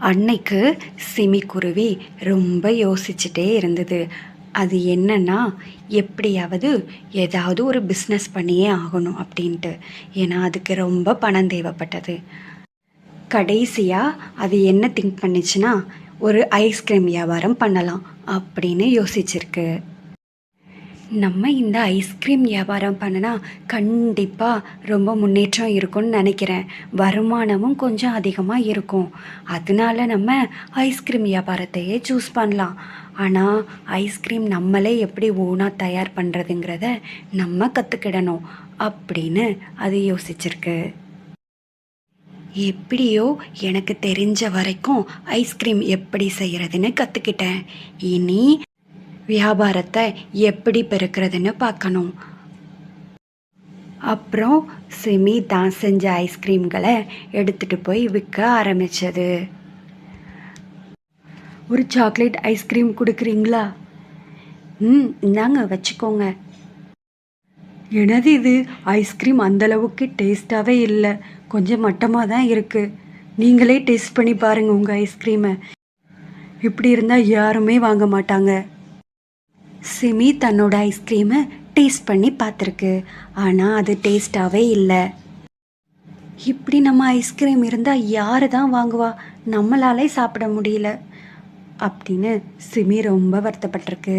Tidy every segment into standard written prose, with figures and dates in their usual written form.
அன்னைக்கு சிமிக்குருவி ரொம்ப யோசிச்சுட்டே இருந்தது. அது என்னன்னா, எப்படியாவது ஏதாவது ஒரு பிஸ்னஸ் பண்ணியே ஆகணும் அப்படின்ட்டு. ஏன்னா அதுக்கு ரொம்ப பணம் தேவைப்பட்டது. கடைசியாக அது என்ன திங்க் பண்ணிச்சுன்னா, ஒரு ஐஸ்கிரீம் வியாபாரம் பண்ணலாம் அப்படின்னு யோசிச்சிருக்கு. நம்ம இந்த ஐஸ்கிரீம் வியாபாரம் பண்ணினா கண்டிப்பாக ரொம்ப முன்னேற்றம் இருக்கும்னு நினைக்கிறேன். வருமானமும் கொஞ்சம் அதிகமாக இருக்கும். அதனால நம்ம ஐஸ்கிரீம் வியாபாரத்தையே சூஸ் பண்ணலாம். ஆனால் ஐஸ்கிரீம் நம்மளே எப்படி ஓனாக தயார் பண்ணுறதுங்கிறத நம்ம கற்றுக்கிடணும் அப்படின்னு அது யோசிச்சிருக்கு. எப்படியோ எனக்கு தெரிஞ்ச வரைக்கும் ஐஸ்கிரீம் எப்படி செய்கிறதுன்னு கற்றுக்கிட்டேன். இனி வியாபாரத்தை எப்படி பெருக்கிறதுன்னு பார்க்கணும். அப்புறம் சிமி தான் செஞ்ச ஐஸ்கிரீம்களை எடுத்துகிட்டு போய் விற்க ஆரம்பித்தது. ஒரு சாக்லேட் ஐஸ்கிரீம் கொடுக்குறீங்களா? இந்தாங்க வச்சுக்கோங்க. எனது இது ஐஸ்கிரீம் அந்தளவுக்கு டேஸ்ட்டாகவே இல்லை, கொஞ்சம் மட்டமாக தான் இருக்குது. நீங்களே டேஸ்ட் பண்ணி பாருங்கள் உங்கள் ஐஸ்கிரீமை. இப்படி இருந்தால் யாருமே வாங்க மாட்டாங்க. சிமி தன்னோட ஐஸ்கிரீமை டேஸ்ட் பண்ணி பார்த்துருக்கு. ஆனால் அது டேஸ்ட்டாகவே இல்லை. இப்படி நம்ம ஐஸ்கிரீம் இருந்தால் யார் தான் வாங்குவா, நம்மளாலே சாப்பிட முடியல அப்படின்னு சிமி ரொம்ப வருத்தப்பட்டிருக்கு.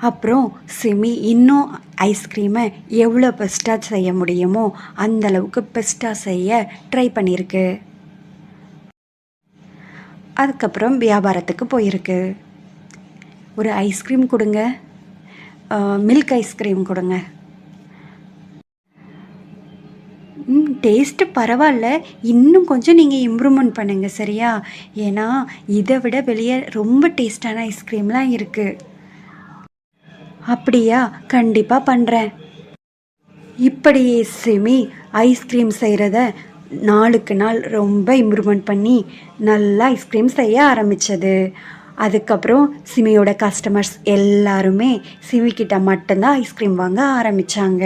அப்புறம் சிமி இன்னும் ஐஸ்கிரீமை எவ்வளோ பெஸ்ட்டாக செய்ய முடியுமோ அந்தளவுக்கு பெஸ்ட்டாக செய்ய ட்ரை பண்ணியிருக்கு. அதுக்கப்புறம் வியாபாரத்துக்கு போயிருக்கு. ஒரு ஐஸ்கிரீம் கொடுங்க, மில்க் ஐஸ்கிரீம் கொடுங்க. டேஸ்ட்டு பரவாயில்ல, இன்னும் கொஞ்சம் நீங்கள் இம்ப்ரூவ்மெண்ட் பண்ணுங்கள் சரியா? ஏன்னா இதை விட வெளியே ரொம்ப டேஸ்டான ஐஸ்கிரீம்லாம் இருக்குது. அப்படியா, கண்டிப்பாக பண்ணுறேன். இப்படி சிமி ஐஸ்கிரீம் செய்கிறத நாளுக்கு நாள் ரொம்ப இம்ப்ரூவ்மெண்ட் பண்ணி நல்லா ஐஸ்கிரீம் செய்ய ஆரம்பித்தது. அதுக்கப்புறம் சிமியோட கஸ்டமர்ஸ் எல்லாருமே சிமிக்கிட்ட மட்டும்தான் ஐஸ்கிரீம் வாங்க ஆரம்பித்தாங்க.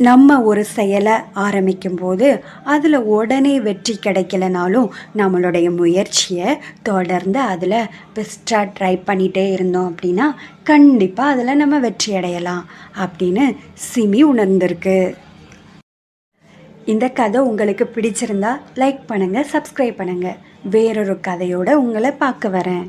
நம்ம ஒரு செயலை ஆரம்பிக்கும்போது அதில் உடனே வெற்றி கிடைக்கலனாலும் நம்மளுடைய முயற்சியை தொடர்ந்து அதில் பெஸ்ட்டாக ட்ரை பண்ணிகிட்டே இருந்தோம் அப்படின்னா கண்டிப்பாக அதில் நம்ம வெற்றி அடையலாம் அப்படின்னு சிமி உணர்ந்திருக்கு. இந்த கதை உங்களுக்கு பிடிச்சிருந்தா லைக் பண்ணுங்கள், சப்ஸ்கிரைப் பண்ணுங்கள். வேறொரு கதையோடு உங்களை பார்க்க வரேன்.